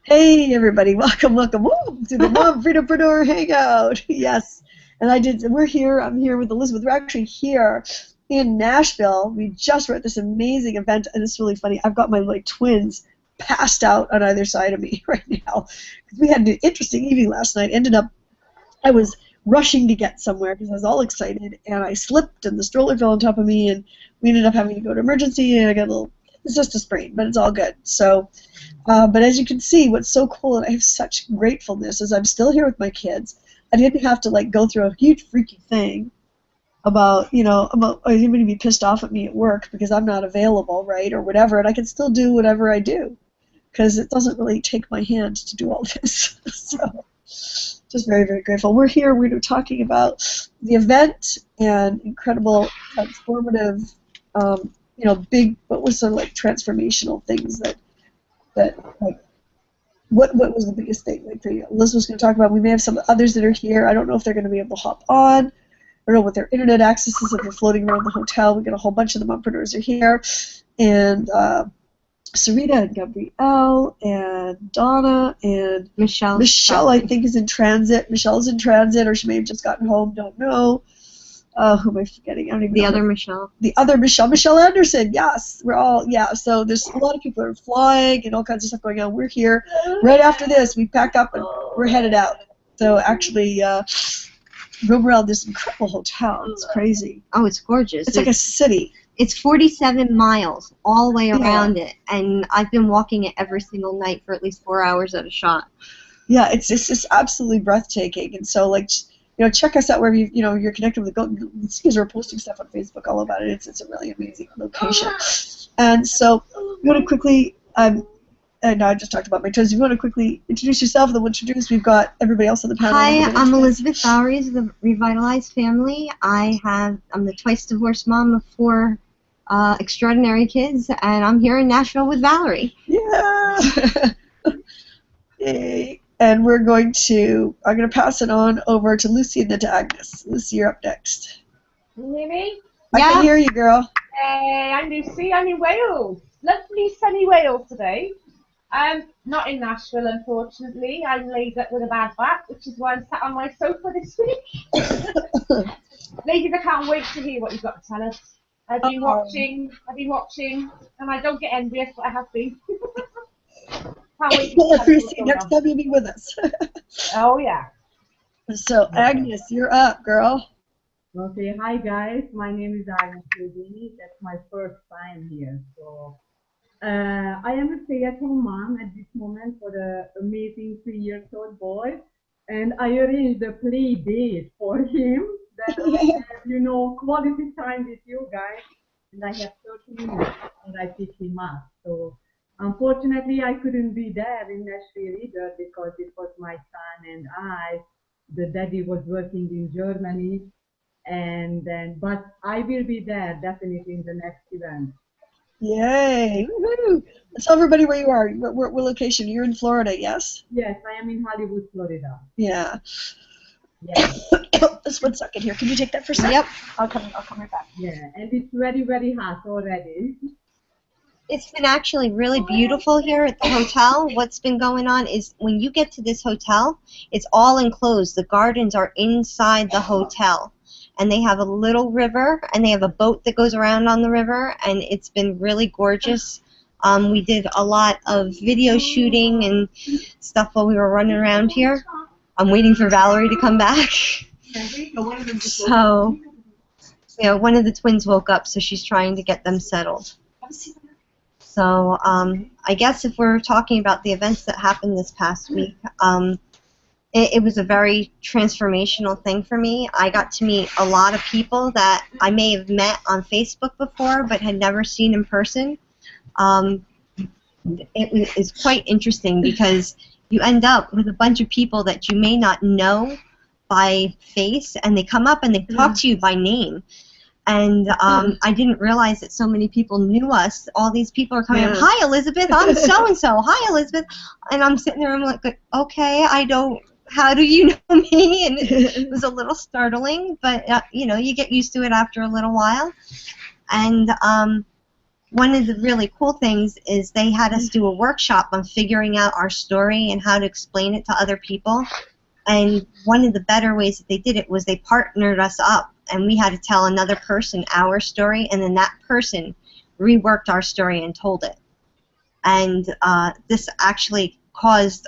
Hey everybody, welcome to the MumFreedomPreneur Hangout. Yes, and we're here, I'm here with Elizabeth. We're actually here in Nashville. We just were at this amazing event, and it's really funny. I've got my twins passed out on either side of me right now. We had an interesting evening last night. I was rushing to get somewhere because I was all excited, and I slipped, and the stroller fell on top of me, and we ended up having to go to emergency, and I got it's just a sprain, but it's all good. So, but as you can see, what's so cool, and I have such gratefulness, is I'm still here with my kids. I didn't have to go through a huge freaky thing about anybody to be pissed off at me at work because I'm not available, right, or whatever, and I can still do whatever I do because it doesn't really take my hand to do all this. So, just very, very grateful. We're here. We're talking about the event and incredible, transformative, big, what was sort of transformational things that what was the biggest thing? Elizabeth's going to talk about. We may have some others that are here. I don't know if they're going to be able to hop on. I don't know what their internet access is if they're floating around the hotel. We've got a whole bunch of the mumpreneurs are here, and Sarita and Gabrielle and Donna and Michelle. Michelle, I think, is in transit. Michelle's in transit, or she may have just gotten home. Don't know. Who am I forgetting? I don't even know. The other Michelle. The other Michelle. Michelle Anderson. Yes, we're all, yeah. So there's a lot of people that are flying and all kinds of stuff going on. We're here. Right after this, we pack up and we're headed out. So actually, roam around this incredible hotel. It's crazy. Oh, it's gorgeous. It's like a city. It's 47 miles all the way around it, and I've been walking it every single night for at least 4 hours at a shot. Yeah, it's just absolutely breathtaking. And so, check us out wherever you're connected with the because we're posting stuff on Facebook all about it. It's a really amazing location. And so, you want to quickly, and I just talked about my twins. If you want to quickly introduce yourself, then we'll introduce. We've got everybody else on the panel. Hi, I'm Elizabeth Bowery of the Revitalized Family. I'm the twice divorced mom of 4 extraordinary kids, and I'm here in Nashville with Valerie. Yeah. Yay. And I'm going to pass it on over to Lucy and then to Agnes. Lucy, you're up next. Can you hear me? I can hear you, girl. Hey, I'm Lucy. I'm in Wales. Lovely sunny Wales today. Not in Nashville, unfortunately. I'm laid up with a bad back, which is why I'm sat on my sofa this week. Ladies, I can't wait to hear what you've got to tell us. I've been watching, and I don't get envious, but I have been. Can't wait to next time you'll be with us. Oh, yeah. So, Agnes, you're up, girl. Okay, hi guys. My name is Agnes. That's my first time here. So, I am a stay-at-home mom at this moment for the amazing 3-year-old boy, and I arranged a play date for him. That I have, quality time with you guys, and I have 30 minutes, and I pick him up. So, unfortunately, I couldn't be there in Nashville either because it was my son and the daddy was working in Germany, but I will be there definitely in the next event. Yay! Woohoo! Tell everybody where you are. What location? You're in Florida, yes? Yes, I am in Hollywood, Florida. Yeah. Yeah. Just 1 second here. Can you take that for a second? Yep. I'll come right back. Yeah, and it's very, very hot already. It's been actually really beautiful here at the hotel. What's been going on is when you get to this hotel, it's all enclosed. The gardens are inside the hotel. And they have a little river, and they have a boat that goes around on the river, and it's been really gorgeous. We did a lot of video shooting and stuff while we were running around here. I'm waiting for Valerie to come back. So, one of the twins woke up, so she's trying to get them settled. So, I guess if we're talking about the events that happened this past week, it was a very transformational thing for me. I got to meet a lot of people that I may have met on Facebook before but had never seen in person. It is quite interesting because you end up with a bunch of people that you may not know by face, and they come up and they talk to you by name. And I didn't realize that so many people knew us. All these people are coming up, hi, Elizabeth, I'm so-and-so. Hi, Elizabeth. And I'm sitting there, I'm like, okay, how do you know me? And it was a little startling, but, you get used to it after a little while. And one of the really cool things is they had us do a workshop on figuring out our story and how to explain it to other people. And one of the better ways that they did it was they partnered us up, and we had to tell another person our story, and then that person reworked our story and told it. And this actually caused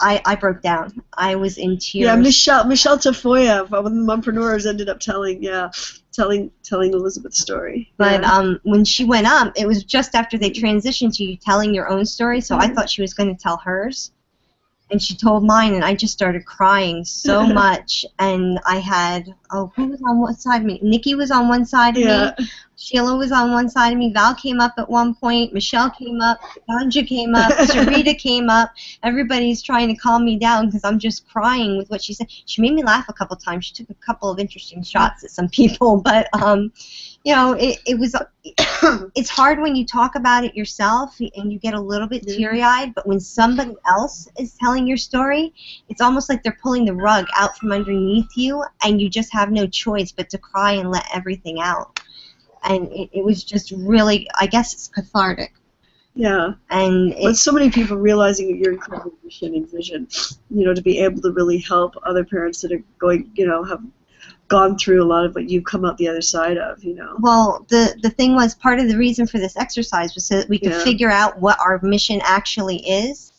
I broke down. I was in tears. Yeah, Michelle Tafoya from the MumFreedomPreneurs ended up telling Elizabeth's story. But when she went up, it was just after they transitioned to you telling your own story, so I thought she was going to tell hers. And she told mine, and I just started crying so much. And I had, who was on one side of me? Nikki was on one side of me. Sheila was on one side of me. Val came up at one point. Michelle came up. Anja came up. Sarita came up. Everybody's trying to calm me down because I'm just crying with what she said. She made me laugh a couple times. She took a couple of interesting shots at some people. But, you know, it was it's hard when you talk about it yourself and you get a little bit teary-eyed, but when somebody else is telling your story, it's almost like they're pulling the rug out from underneath you, and you just have no choice but to cry and let everything out. And it was just really, I guess it's cathartic. Yeah. And with so many people realizing your incredible mission and vision, you know, to be able to really help other parents that are going, you know, have gone through a lot of what you've come out the other side of, you know. Well, the thing was, part of the reason for this exercise was so that we could figure out what our mission actually is.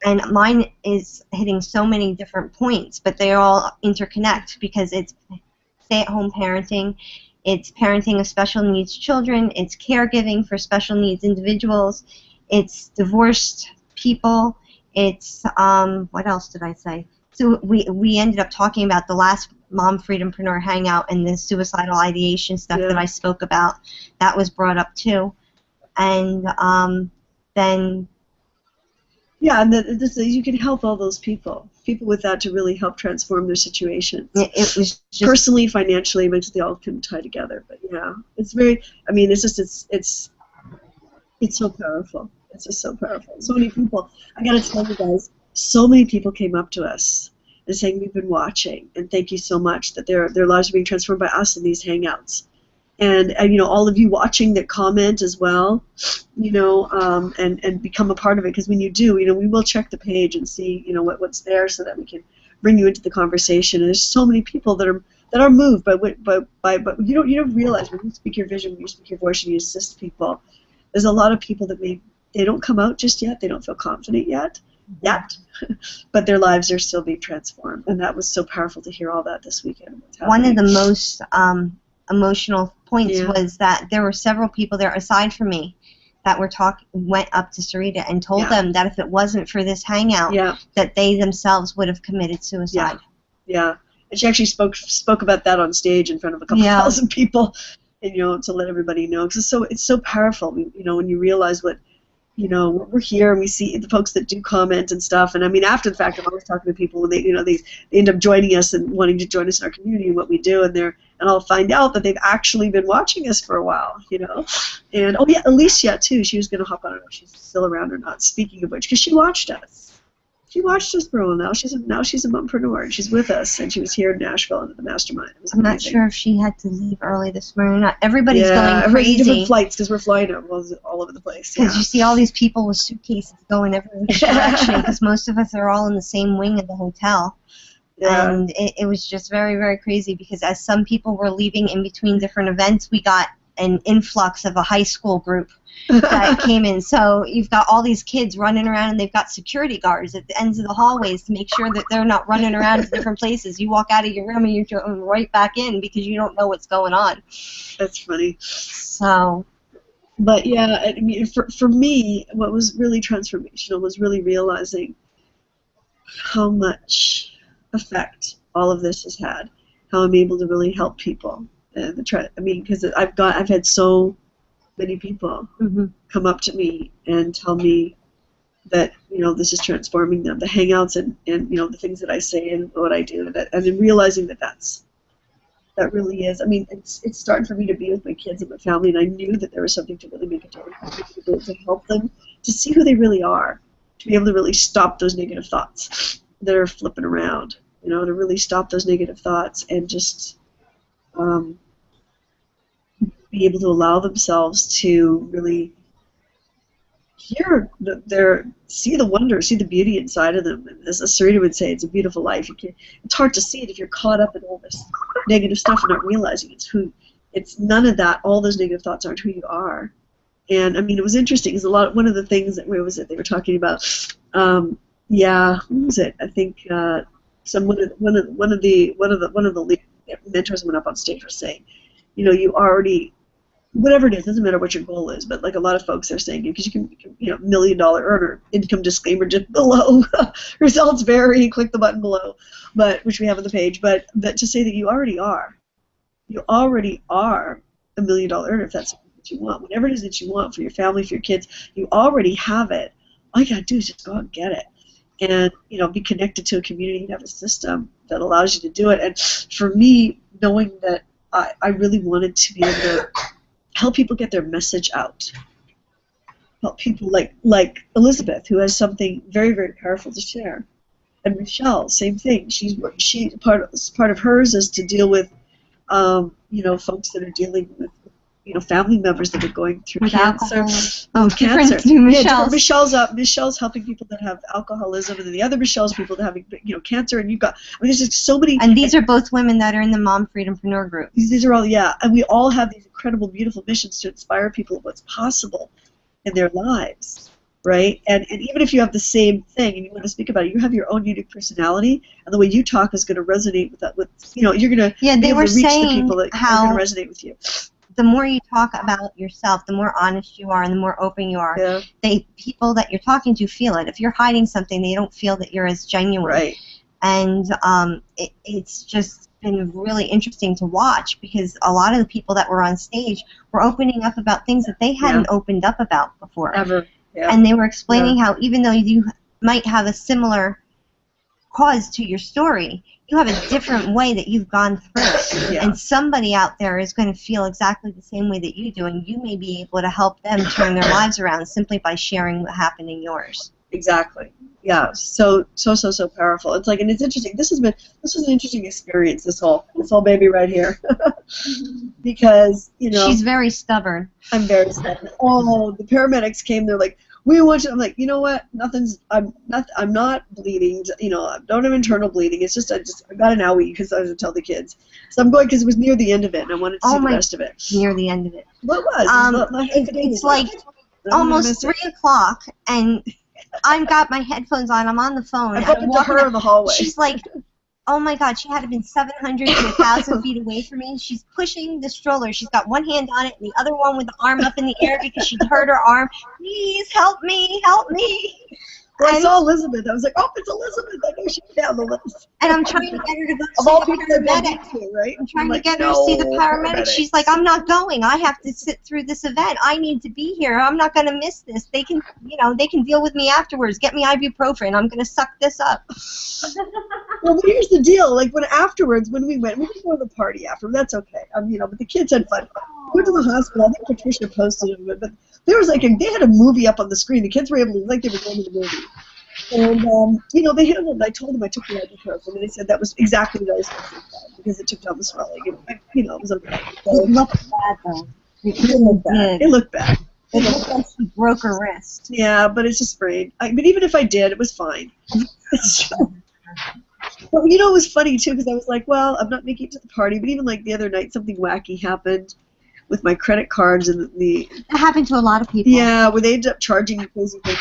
And mine is hitting so many different points, but they all interconnect because it's stay-at-home parenting, it's parenting of special needs children, it's caregiving for special needs individuals, it's divorced people, it's, what else did I say? So we ended up talking about the last MumFreedomPreneur Hangout and the suicidal ideation stuff that I spoke about. That was brought up too. And then... Yeah, and you can help all those people with that to really help transform their situations. It was just personally, financially, but they all can tie together. But yeah, it's very, I mean, it's just, it's so powerful. It's just so powerful. So many people, I gotta tell you guys, so many people came up to us and saying, we've been watching, and thank you so much that their lives are being transformed by us in these hangouts. And you know, all of you watching that comment as well, you know, and become a part of it, because when you do, you know, we will check the page and see, you know, what's there so that we can bring you into the conversation. And there's so many people that are moved by you don't realize when you speak your vision, when you speak your voice, and you assist people. There's a lot of people that they don't come out just yet. They don't feel confident yet, but their lives are still being transformed. And that was so powerful to hear all that this weekend. One of the most emotional points was that there were several people there aside from me that went up to Sarita and told them that if it wasn't for this hangout, that they themselves would have committed suicide. Yeah. And she actually spoke about that on stage in front of a couple thousand people, and, you know, to let everybody know, because it's so powerful. You know, when you realize what, you know, we're here and we see the folks that do comment and stuff. And I mean, after the fact, I'm always talking to people when they end up joining us and wanting to join us in our community and what we do, and I'll find out that they've actually been watching us for a while, you know. And Alicia too. She was going to hop on. I don't know if she's still around or not. Speaking of which, because she watched us. She watched us for a while. Now she's a MumPreneur, and she's with us, and she was here in Nashville under the mastermind. It was I'm not sure if she had to leave early this morning or not. Everybody's going crazy. Different flights because we're flying all over the place. Because you see all these people with suitcases going every direction, because most of us are all in the same wing of the hotel. Yeah. And it was just very, very crazy, because as some people were leaving in between different events, we got an influx of a high school group that came in. So you've got all these kids running around, and they've got security guards at the ends of the hallways to make sure that they're not running around to different places. You walk out of your room and you're going right back in because you don't know what's going on. That's funny. So... But yeah, I mean, for me, what was really transformational was really realizing how much effect all of this has had, how I'm able to really help people. And I mean, because I've had so many people come up to me and tell me that, you know, this is transforming them. The hangouts and you know, the things that I say and what I do, and then realizing that really is. I mean, it's starting for me to be with my kids and my family, and I knew that there was something to really make a difference, to help them to see who they really are, to be able to really stop those negative thoughts that are flipping around. You know, to really stop those negative thoughts and just be able to allow themselves to really hear see the wonder, see the beauty inside of them. And as Sarita would say, it's a beautiful life. It's hard to see it if you're caught up in all this negative stuff and not realizing it's none of that. All those negative thoughts aren't who you are. And I mean, it was interesting. It's one of the things that, where was it? They were talking about. Who was it? I think one of the mentors went up on stage was saying, you already, whatever it is, doesn't matter what your goal is, but like a lot of folks are saying, because you can $1 million earner, income disclaimer just below, results vary, click the button below, which we have on the page, but to say that you already are $1 million earner if that's what you want, whatever it is that you want for your family, for your kids, you already have it. All you gotta do is just go out and get it. And be connected to a community and have a system that allows you to do it. And for me, knowing that I really wanted to be able to help people get their message out. Help people like Elizabeth, who has something very, very powerful to share. And Michelle, same thing. Part of hers is to deal with folks that are dealing with family members that are going through cancer. Cancer. Michelle's helping people that have alcoholism, and then the other Michelle's people that have cancer. And there's just so many. And these are both women that are in the MumFreedomPreneur group. These are all, and we all have these incredible, beautiful missions to inspire people of what's possible in their lives, right? And even if you have the same thing and you want to speak about it, you have your own unique personality, and the way you talk is going to resonate with that. You're going to be able to reach the people that are going to resonate with you. The more you talk about yourself, the more honest you are and the more open you are, people that you're talking to feel it. If you're hiding something, they don't feel that you're as genuine. Right. And it's just been really interesting to watch, because a lot of the people that were on stage were opening up about things that they hadn't opened up about before. Ever. Yeah. And they were explaining how even though you might have a similar cause to your story, you have a different way that you've gone through it. Yeah. And somebody out there is going to feel exactly the same way that you do, and you may be able to help them turn their lives around simply by sharing what happened in yours. Exactly. Yeah. So powerful. It's and it's interesting. This was an interesting experience. This whole baby right here, because she's very stubborn. I'm very stubborn. Oh, the paramedics came. They're like, we want you. I'm like, you know what? I'm not bleeding. I don't have internal bleeding. It's just I got an owie because I was to tell the kids. So I'm going because it was near the end of it, and I wanted to see the rest of it. Near the end of it. What was? It's like almost 3 o'clock, and I've got my headphones on. I'm on the phone. I bumped into her in the hallway. She's like, oh my God, she had to have been 700 to 1,000 feet away from me. She's pushing the stroller. She's got one hand on it and the other one with the arm up in the air because she'd hurt her arm. Please help me, help me. Well, I saw Elizabeth. I was like, oh, it's Elizabeth. I know she's down the list. And I'm trying to get her to go see the paramedic. Right? I'm trying to get her to see the paramedic. She's like, I'm not going. I have to sit through this event. I need to be here. I'm not going to miss this. They can, they can deal with me afterwards. Get me ibuprofen. I'm going to suck this up. Well, here's the deal. Like when we went to the party after. That's okay. But the kids had fun. We went to the hospital. I think Patricia posted it, but there was they had a movie up on the screen. The kids were able to they were going to the movie. And they handled it. I told them I took the ibuprofen, and they said that was exactly what I was supposed to do because it took down the swelling. It was okay. It looked bad though. It looked bad. It looked like she broke her wrist. Yeah, but it's a sprain. But even if I did, it was fine. But it was funny too because I was like, well, I'm not making it to the party. But even the other night, something wacky happened with my credit cards and That happened to a lot of people. Yeah, where they ended up charging me crazy things.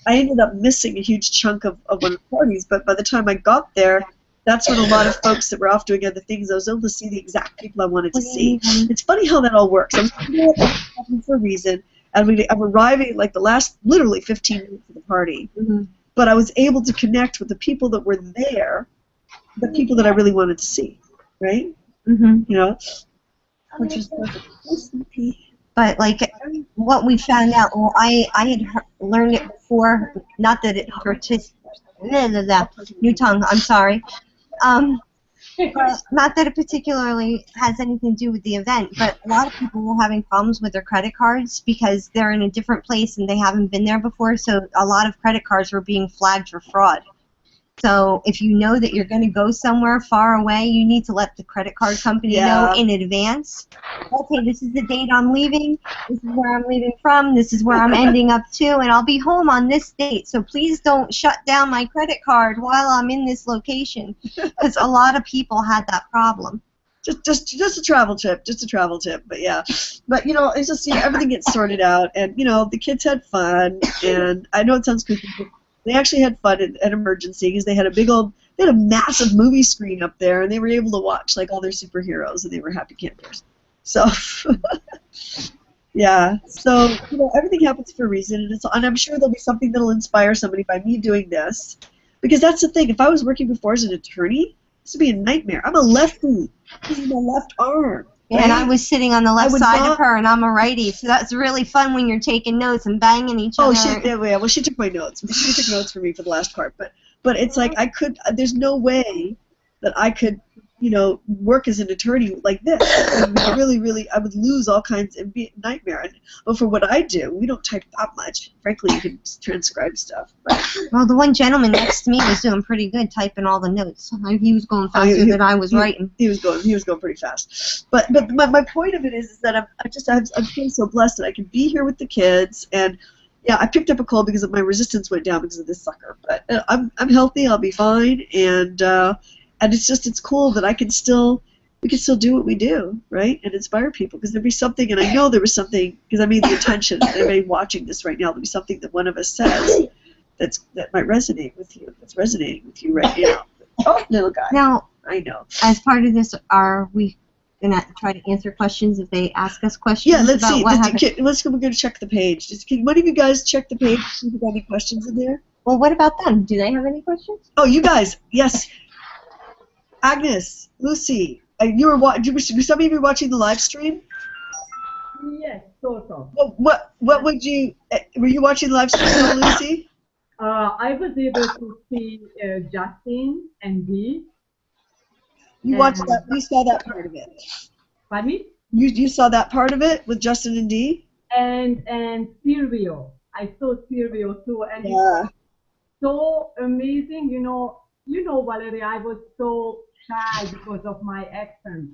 I ended up missing a huge chunk of one of the parties, but by the time I got there, that's when a lot of folks that were off doing other things, I was able to see the exact people I wanted to see. It's funny how that all works. I'm happening for a reason, and I'm arriving the last literally 15 minutes of the party, but I was able to connect with the people that were there, the people that I really wanted to see, right? Which is perfect. But what we found out, well, I had learned it before. Not that it new tongue. I'm sorry. Not that it particularly has anything to do with the event, but a lot of people were having problems with their credit cards because they're in a different place and they haven't been there before. So a lot of credit cards were being flagged for fraud. So if you know that you're going to go somewhere far away, you need to let the credit card company know in advance. Okay, this is the date I'm leaving. This is where I'm leaving from. This is where I'm ending up to, and I'll be home on this date. So please don't shut down my credit card while I'm in this location, because a lot of people had that problem. Just a travel tip, but yeah. But, you know, it's just, you know, everything gets sorted out, and, you know, the kids had fun, and I know it sounds creepy, but they actually had fun at Emergency, because they had a massive movie screen up there, and they were able to watch, like, all their superheroes, and they were happy campers. So, yeah, so, you know, everything happens for a reason, and I'm sure there'll be something that'll inspire somebody by me doing this, because that's the thing. If I was working before as an attorney, this would be a nightmare. I'm a lefty. This is my left arm. Yeah, and I was sitting on the left side of her, and I'm a righty, so that's really fun when you're taking notes and banging each other. Oh, she took my notes. She took notes for me for the last part, but it's like there's no way that I could, you know, work as an attorney like this. I would lose all kinds. It'd be a nightmare. But for what I do, we don't type that much. Frankly, you can transcribe stuff. But. Well, the one gentleman next to me was doing pretty good typing all the notes. He was going faster than I was writing. He was going pretty fast. But my point of it is that I'm feeling so blessed that I can be here with the kids, and yeah, I picked up a cold because my resistance went down because of this sucker. But I'm healthy. I'll be fine, and it's cool that we can still do what we do, right, and inspire people, because there'll be something, and I know there was something, because I made the intention, anybody watching this right now, there'll be something that one of us says that might resonate with you, that's resonating with you right now. Oh, little guy. Now, I know. As part of this, are we going to try to answer questions if they ask us questions? Yeah, let's see. We're going to check the page. Can one of you guys check the page, see if we got any questions in there? Well, what about them? Do they have any questions? Oh, you guys, yes. Agnes, Lucy, were some of you watching the live stream? Yes, sort of. What would you? Were you watching the live stream, Lucy? I was able to see Justin and Dee. You watched that? You saw that part of it. Pardon me? You saw that part of it with Justin and Dee? And Silvio. I saw Silvio too, and it yeah. was so amazing. You know, Valerie, I was so shy because of my accent.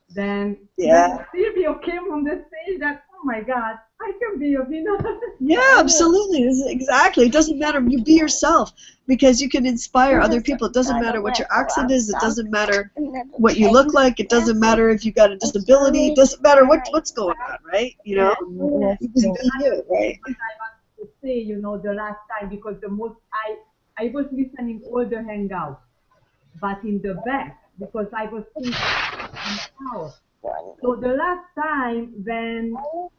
Then when Silvio came on the stage, oh my God, I can be a winner. Yeah, absolutely. Exactly. It doesn't matter. You be yourself, because you can inspire other people. It doesn't matter what your accent is. It doesn't matter what you look like. It doesn't matter if you got a disability. It doesn't matter what's going on, right? You know, you can be you, right? What I wanted to say, you know, the last time, because I was listening all the hangouts, but in the back, because I was thinking out. So the last time when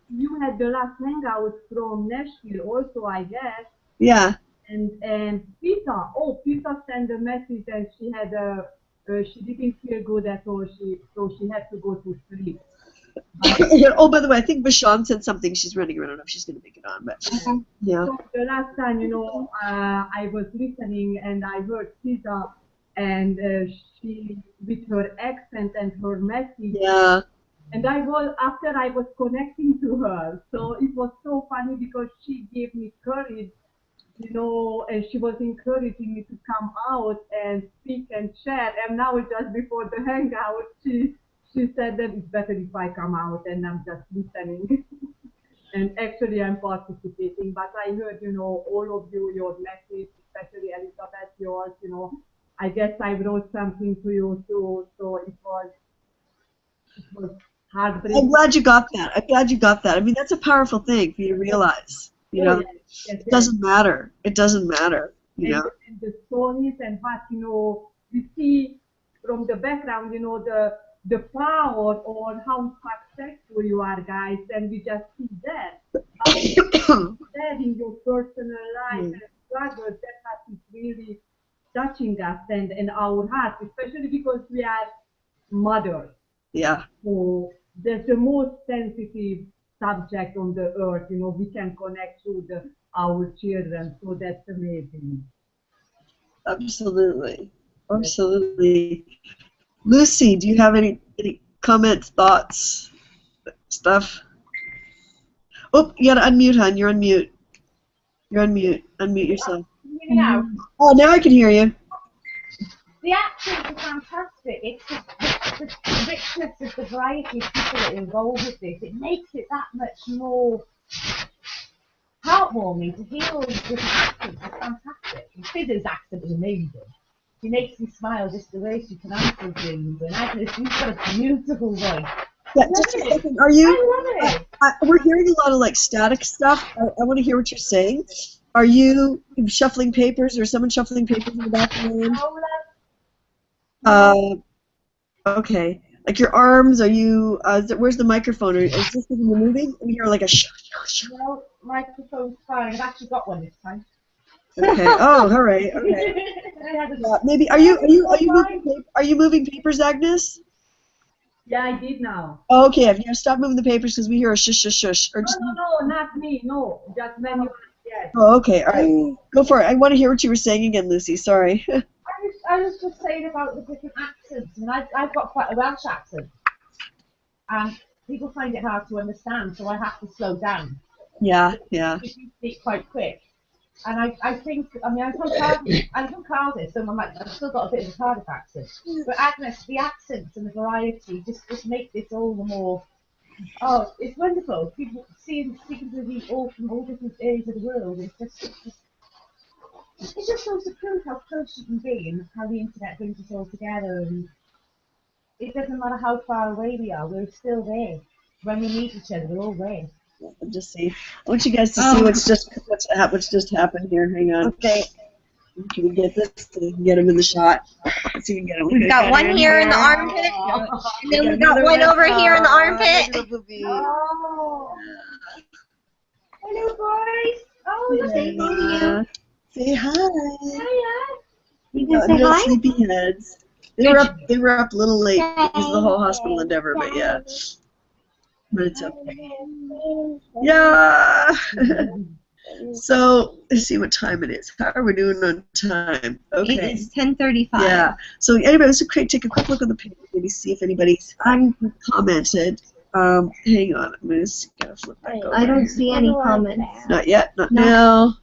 you had the last hangout from Nashville also, I guess. Yeah. And Pita sent a message, and she had she didn't feel good at all. So she had to go to sleep. Oh, by the way, I think Bashan said something. She's running around. I don't know if she's going to make it on, but yeah. So the last time, you know, I was listening, and I heard Pita, and she, with her accent and her message. Yeah. And after I was connecting to her, so it was so funny, because she gave me courage, you know, and she was encouraging me to come out and speak and share. And now, just before the hangout, she said that it's better if I come out, and I'm just listening. And actually, I'm participating. But I heard, you know, all of you, your message, especially Elizabeth, yours, you know. I guess I wrote something to you too, so it was heartbreaking. I'm glad you got that. I mean, that's a powerful thing for you to realize. You know, it doesn't matter. It doesn't matter. You know. And the stories and what, you know, we see from the background, you know, the power or how successful you are, guys, and we just see that. That in your personal life and struggles, that's what is really touching us and our hearts, especially because we are mothers. Yeah. So that's the most sensitive subject on the earth. You know, we can connect to our children, so that's amazing. Absolutely. Absolutely. Lucy, do you have any comments, thoughts, stuff? Oh, you gotta unmute, hon. You're on mute. You're on mute. Unmute yourself. Now. Oh, now I can hear you. the accents are fantastic. It's the richness of the variety of people that are involved with this. It makes it that much more heartwarming to hear all these different accents. It's fantastic. And Fiz's accent is amazing. She makes me smile just the way she pronounces things. And Agnes, you've got a beautiful voice. Yeah, just a second. Are you? I love it. We're hearing a lot of like static stuff. I want to hear what you're saying. Are you shuffling papers, or someone shuffling papers in the background? Okay. Like your arms, are you, where's the microphone? Is this something you're moving? We hear like a shh. No, microphone's fine. I've actually got one this time. Okay. Oh, all right. Okay. Maybe are you moving papers, Agnes? Yeah, I did now. Oh, okay. If you stop moving the papers because we hear a shush. Or just... No, not me. No, just when you. Yes. Oh, okay. All right. Go for it. I want to hear what you were saying again, Lucy. Sorry. I was just saying about the different accents, and I've got quite a Welsh accent, and people find it hard to understand, so I have to slow down. Yeah. Because you speak quite quick, and I think, I mean, I'm from Cardiff, so I've still got a bit of a Cardiff accent, but Agnes, the accents and the variety just make this all the more. Oh, it's wonderful. People speaking to you all from all different areas of the world. It just goes to prove how close you can be and how the internet brings us all together. And it doesn't matter how far away we are, we're still there. When we meet each other, we're all there. I'll just see. I want you guys to see what's just happened here. Hang on. Okay. Can we get this? So we can get him in the shot. Let's see if we can get him. We've got one here in the armpit, and then we've got one over here in the armpit. Oh. Hello, boys. Oh, Yeah. Say hi. Hiya. You can say hi? Sleepyheads. They were up a little late because of the whole hospital endeavor, but yeah. But it's okay. Yeah. So let's see what time it is. How are we doing on time? Okay. It is 10:35. Yeah. So anybody, let's take a quick look at the page, maybe see if anybody's commented. Hang on, I'm just gonna flip back over. I don't see any comments. Not yet. Not now.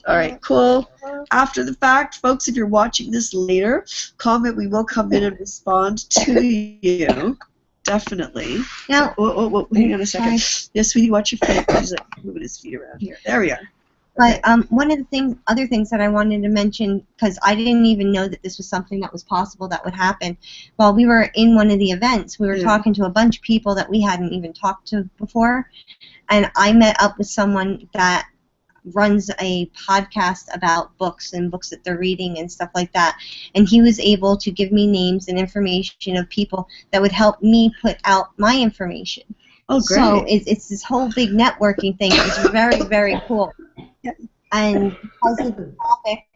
All right, cool. After the fact, folks, if you're watching this later, comment. We will come in and respond to you. Definitely. Now, hang on a second. Yes, sweetie, watch your feet. He's like moving his feet around here. There we are. But one of the other things that I wanted to mention, because I didn't even know that this was something that was possible that would happen. While we were in one of the events, we were talking to a bunch of people that we hadn't even talked to before, and I met up with someone that runs a podcast about books and books that they're reading and stuff like that, and he was able to give me names and information of people that would help me put out my information. Oh, great. So it's this whole big networking thing. It's very, very cool. Yep. And because of the topic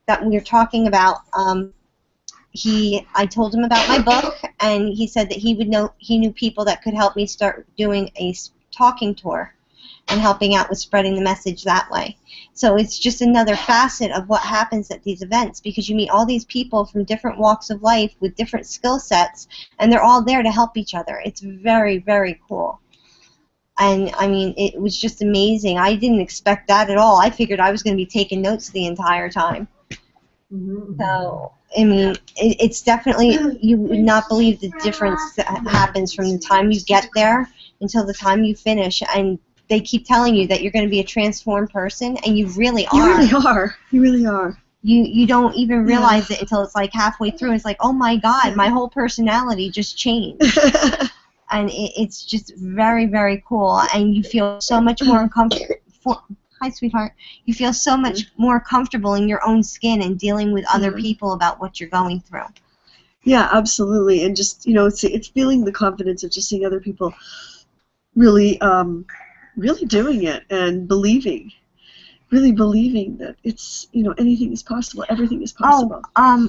that we were talking about, I told him about my book, and he said that he knew people that could help me start doing a talking tour and helping out with spreading the message that way. So it's just another facet of what happens at these events, because you meet all these people from different walks of life with different skill sets, and they're all there to help each other. It's very, very cool. And, I mean, it was just amazing. I didn't expect that at all. I figured I was going to be taking notes the entire time. Mm-hmm. So, I mean, it's definitely, you would not believe the difference that happens from the time you get there until the time you finish. And they keep telling you that you're going to be a transformed person, and you really are. You really are. You really are. You don't even realize it until it's like halfway through. It's like, oh my God, my whole personality just changed. And it's just very, very cool. And you feel so much more comfortable. Hi, sweetheart. You feel so much more comfortable in your own skin and dealing with other people about what you're going through. Yeah, absolutely. And just, it's feeling the confidence of just seeing other people really doing it and really believing that it's, anything is possible, everything is possible.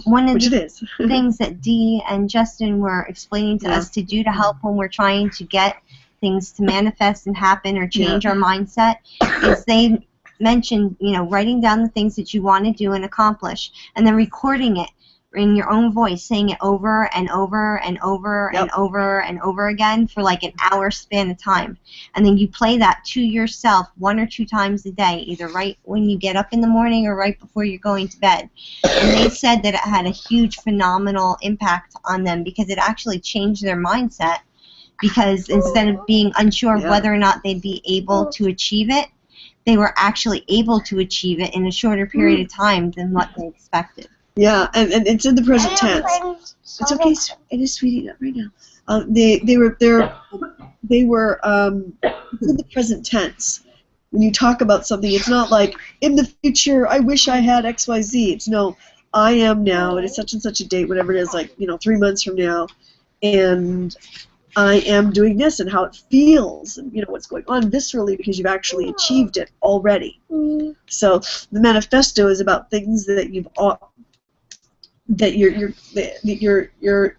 One of which the it is. things that Dee and Justin were explaining to us to do to help when we're trying to get things to manifest and happen or change our mindset is they mentioned, writing down the things that you want to do and accomplish, and then recording it. in your own voice, saying it over and over and over Yep. and over and over again for like an hour span of time. And then you play that to yourself 1 or 2 times a day, either right when you get up in the morning or right before you're going to bed. And they said that it had a huge, phenomenal impact on them because it actually changed their mindset. Because instead of being unsure of whether or not they'd be able to achieve it, they were actually able to achieve it in a shorter period of time than what they expected. Yeah, and it's in the present tense. It's okay, it is, sweetie, not right now. They were it's in the present tense. When you talk about something, it's not like in the future I wish I had XYZ. It's no, I am now. It is such and such a date, whatever it is, like 3 months from now, and I am doing this and how it feels and what's going on viscerally because you've actually achieved it already. So the manifesto is about things that you've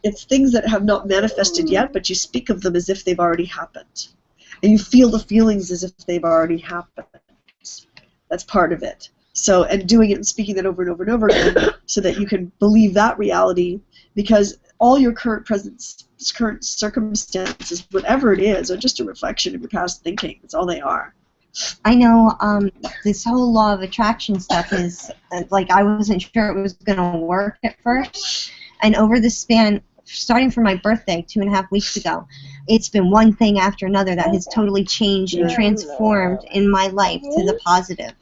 it's things that have not manifested yet, but you speak of them as if they've already happened, and you feel the feelings as if they've already happened. That's part of it. So, and doing it and speaking that over and over and over again, so that you can believe that reality, because all your current circumstances, whatever it is, are just a reflection of your past thinking. That's all they are. I know this whole law of attraction stuff is, like, I wasn't sure it was going to work at first. And over the span, starting from my birthday 2.5 weeks ago, it's been one thing after another that has totally changed and transformed in my life to the positive.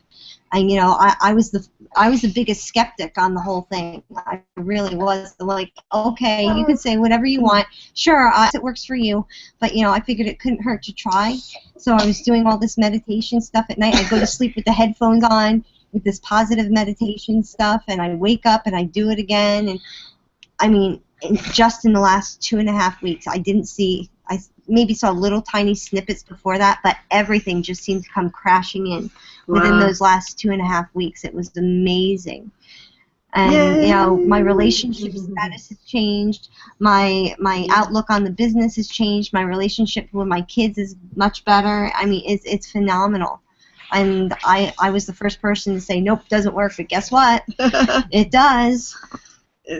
And I was the biggest skeptic on the whole thing. I really was. Like, okay, you can say whatever you want. Sure, it works for you. But I figured it couldn't hurt to try. So I was doing all this meditation stuff at night. I go to sleep with the headphones on with this positive meditation stuff, and I wake up and I do it again. And I mean, just in the last 2.5 weeks, I maybe saw little tiny snippets before that, but everything just seemed to come crashing in within those last 2.5 weeks. It was amazing. And my relationship status has changed. My outlook on the business has changed. My relationship with my kids is much better. I mean, it's phenomenal. And I was the first person to say, nope, doesn't work. But guess what? It does.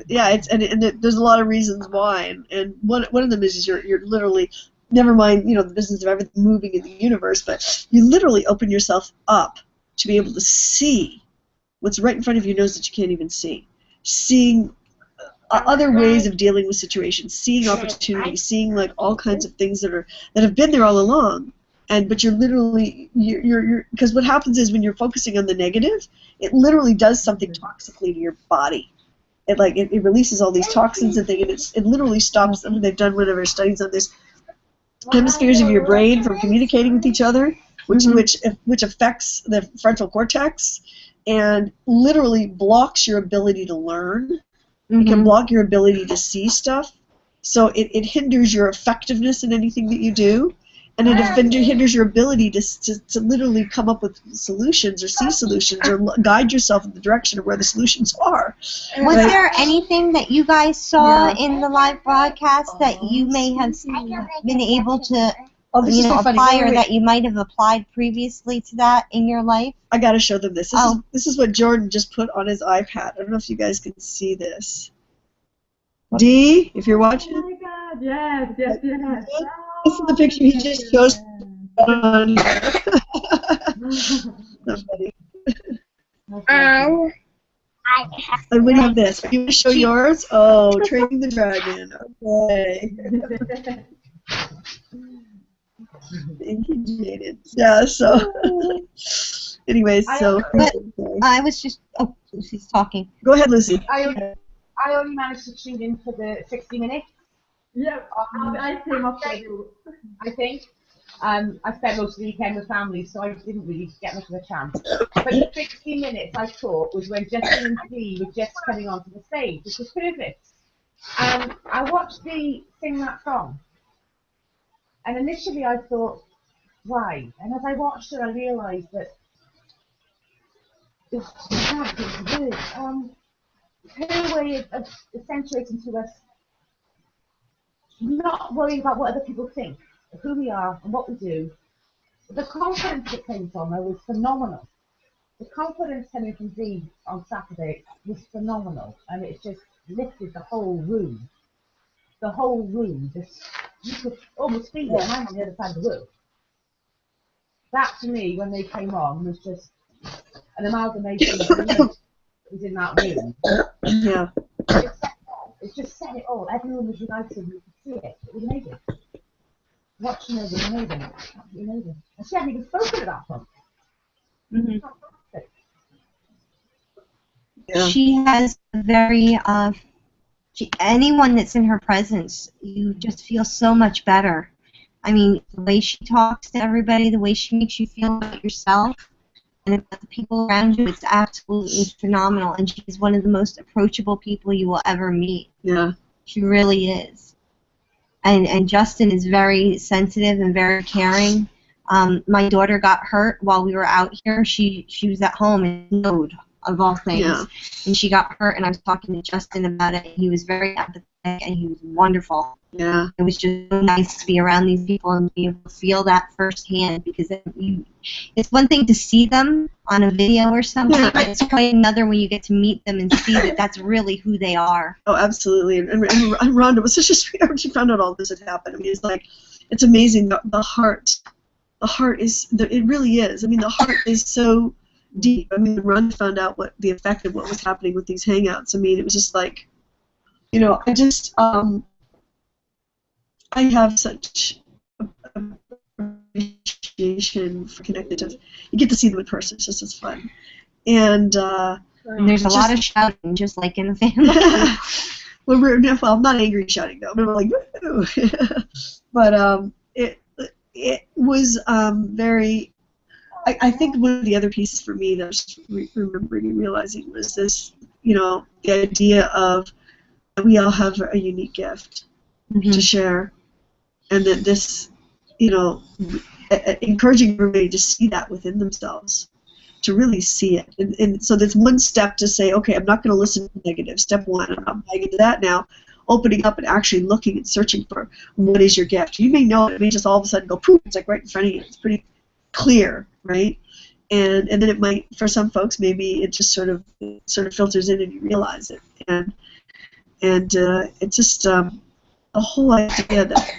Yeah, there's a lot of reasons why, and one of them is you're literally, never mind the business of everything moving in the universe, but you literally open yourself up to be able to see what's right in front of your nose that you can't even see, seeing other ways of dealing with situations, seeing opportunities, seeing like all kinds of things that have been there all along, but you're literally because what happens is when you're focusing on the negative, it literally does something toxically to your body. It releases all these toxins and things, and it literally stops. I mean, they've done whatever studies on this, hemispheres of your brain from communicating with each other, which affects the frontal cortex, and literally blocks your ability to learn. It can block your ability to see stuff, so it hinders your effectiveness in anything that you do. And it hinders your ability to literally come up with solutions or see solutions or guide yourself in the direction of where the solutions are. Was there anything that you guys saw in the live broadcast that you may have been able to apply, or that you might have applied previously to that in your life? I got to show them this. This is what Jordan just put on his iPad. I don't know if you guys can see this. Dee, if you're watching. Oh my God! Yes. This is the picture he just chose on here. That's funny. And we have this. You want to show yours? Oh, Training the Dragon. Okay. Thank you, Jaden. Yeah, so. Anyways, so. I was just. Oh, she's talking. Go ahead, Lucy. I only managed to tune in for the 60 minutes. Yeah, I came up with you. I think. I spent most of the weekend with family, so I didn't really get much of a chance. But the 60 minutes I thought was when Justin and Dee were just coming onto the stage, which was perfect. And I watched Dee sing that song. And initially I thought, why? And as I watched her, I realised that her way of accentuating to us, not worrying about what other people think of who we are and what we do. The confidence that came from her was phenomenal. the confidence coming from Dee on Saturday was phenomenal, and it just lifted the whole room. The whole room, just, you could almost feel it. I'm on the other side of the room. That, to me, when they came on, was just an amalgamation of the that was in that room. Yeah. It just said it all. Everyone was united, and you could see it. It was amazing. Watching her was amazing. Absolutely amazing. And she hadn't even spoken at that point. Mm-hmm. Fantastic. Yeah. She has a very, anyone that's in her presence, you just feel so much better. I mean, the way she talks to everybody, the way she makes you feel about yourself and about the people around you, it's absolutely phenomenal. And she's one of the most approachable people you will ever meet. Yeah. She really is. And Justin is very sensitive and very caring. My daughter got hurt while we were out here. She was at home in Node, of all things. Yeah. And she got hurt, and I was talking to Justin about it. He was very empathetic, and he was wonderful. Yeah. It was just so nice to be around these people and be able to feel that firsthand, because it's one thing to see them on a video or something, Yeah. but it's quite another when you get to meet them and see that that's really who they are. Oh, absolutely. And Rhonda was such a sweetheart when she found out all this had happened. I mean, it's like, it's amazing. The heart is, it really is. I mean, the heart is so deep. I mean, Rhonda found out what the effect of what was happening with these hangouts. I mean, it was just like, you know, I have such appreciation for connected to. You get to see them in person. It's just as fun. And There's a lot of shouting, just like in the family. well, I'm not angry shouting though. We're like, woo! But it was very. I think one of the other pieces for me that I was remembering and realizing was this, you know, the idea of we all have a unique gift to share, and that this, you know, encouraging everybody to see that within themselves, to really see it. And so there's one step to say, okay, I'm not going to listen to negative. Step one, I'm not buying into that now. Opening up and actually looking and searching for what is your gift. You may know it, it may just all of a sudden go poof, it's like right in front of you. It's pretty clear, right? And then it might, for some folks, maybe it just sort of filters in and you realize it. And it's just the whole idea that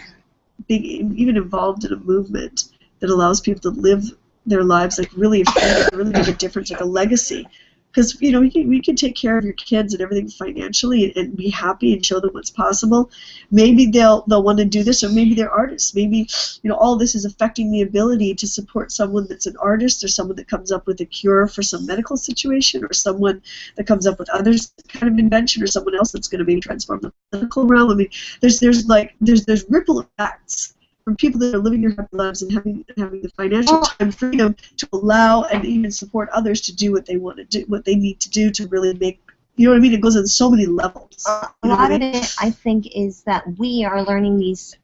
being even involved in a movement that allows people to live their lives like really effective, really make a difference, like a legacy. Because, you know, we can take care of your kids and everything financially and be happy and show them what's possible. Maybe they'll want to do this, or maybe they're artists. Maybe, you know, all this is affecting the ability to support someone that's an artist, or someone that comes up with a cure for some medical situation, or someone that comes up with other kind of invention, or someone else that's going to maybe transform the political realm. I mean, there's ripple effects from people that are living their happy lives and having the financial time freedom to allow and even support others to do what they want to do, what they need to do to really make, you know what I mean? It goes on so many levels. A lot of it, I think, is that we are learning these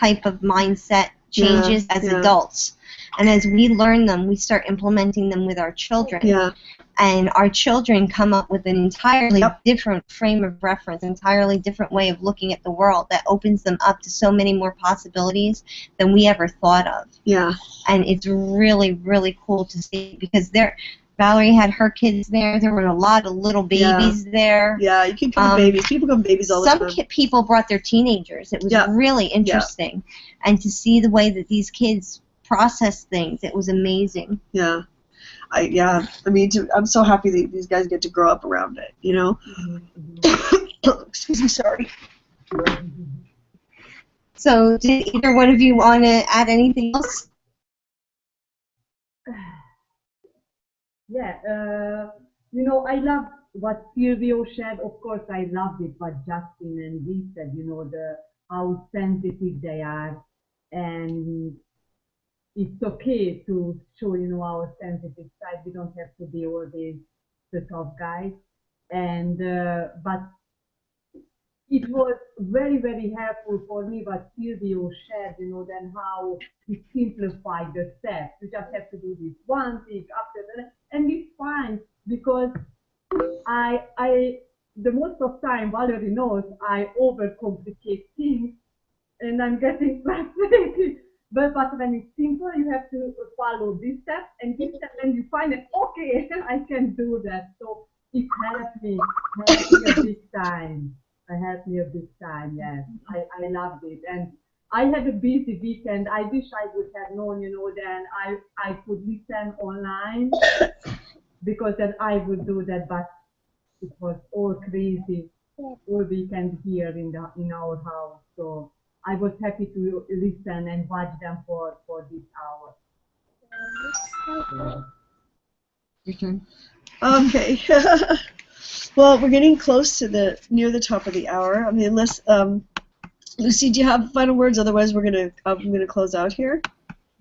type of mindset changes as adults. And as we learn them, we start implementing them with our children. Yeah. And our children come up with an entirely different frame of reference, entirely different way of looking at the world that opens them up to so many more possibilities than we ever thought of. Yeah. And it's really, really cool to see, because Valerie had her kids there. There were a lot of little babies there. Yeah, you can come with babies. People come with babies all the time. Some people brought their teenagers. It was really interesting. And to see the way that these kids process things, it was amazing. Yeah. I mean, I'm so happy that these guys get to grow up around it, you know? Excuse me, sorry. So, did either one of you want to add anything else? Yeah, you know, I love what Silvio shared. Of course, I loved it, what Justin and Dee said, you know, how sensitive they are, and it's okay to show, you know, our sensitive side. We don't have to be always the tough guys. And but it was very, very helpful for me what Silvio shared, you know, then how he simplified the steps. You just have to do this one thing after that, and it's fine, because the most of time, Valerie knows, I overcomplicate things, and I'm getting frustrated. But when it's simple, you have to follow this step and this step, and you find it, okay, I can do that. So it helped me a big time. It helped me a big time, yes. I loved it. And I had a busy weekend. I wish I would have known, then I could listen online because then I would do that, but it was all crazy all weekend here in our house. So I was happy to listen and watch them for this hour. Okay. Well, we're getting close to near the top of the hour. I mean, unless Lucy, do you have final words? Otherwise, I'm gonna close out here.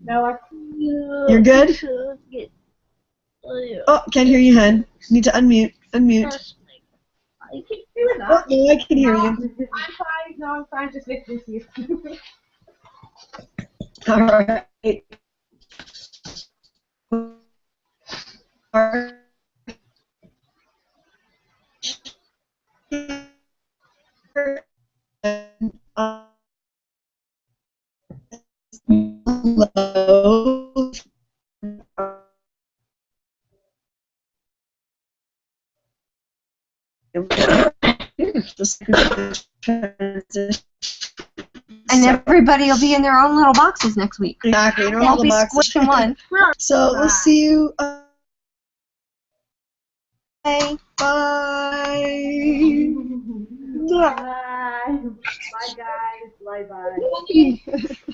No, You're good. Oh, can't hear you, hun. Need to unmute. Unmute. I keep doing that. Oh, no, I can hear you. I'm fine. No, I'm fine. Just listening to you. All right. Hello. And everybody will be in their own little boxes next week. Exactly. You know, Won't all be the boxes. squished in one. So we'll see you. Bye. Bye. Bye. Bye, guys. Bye-bye.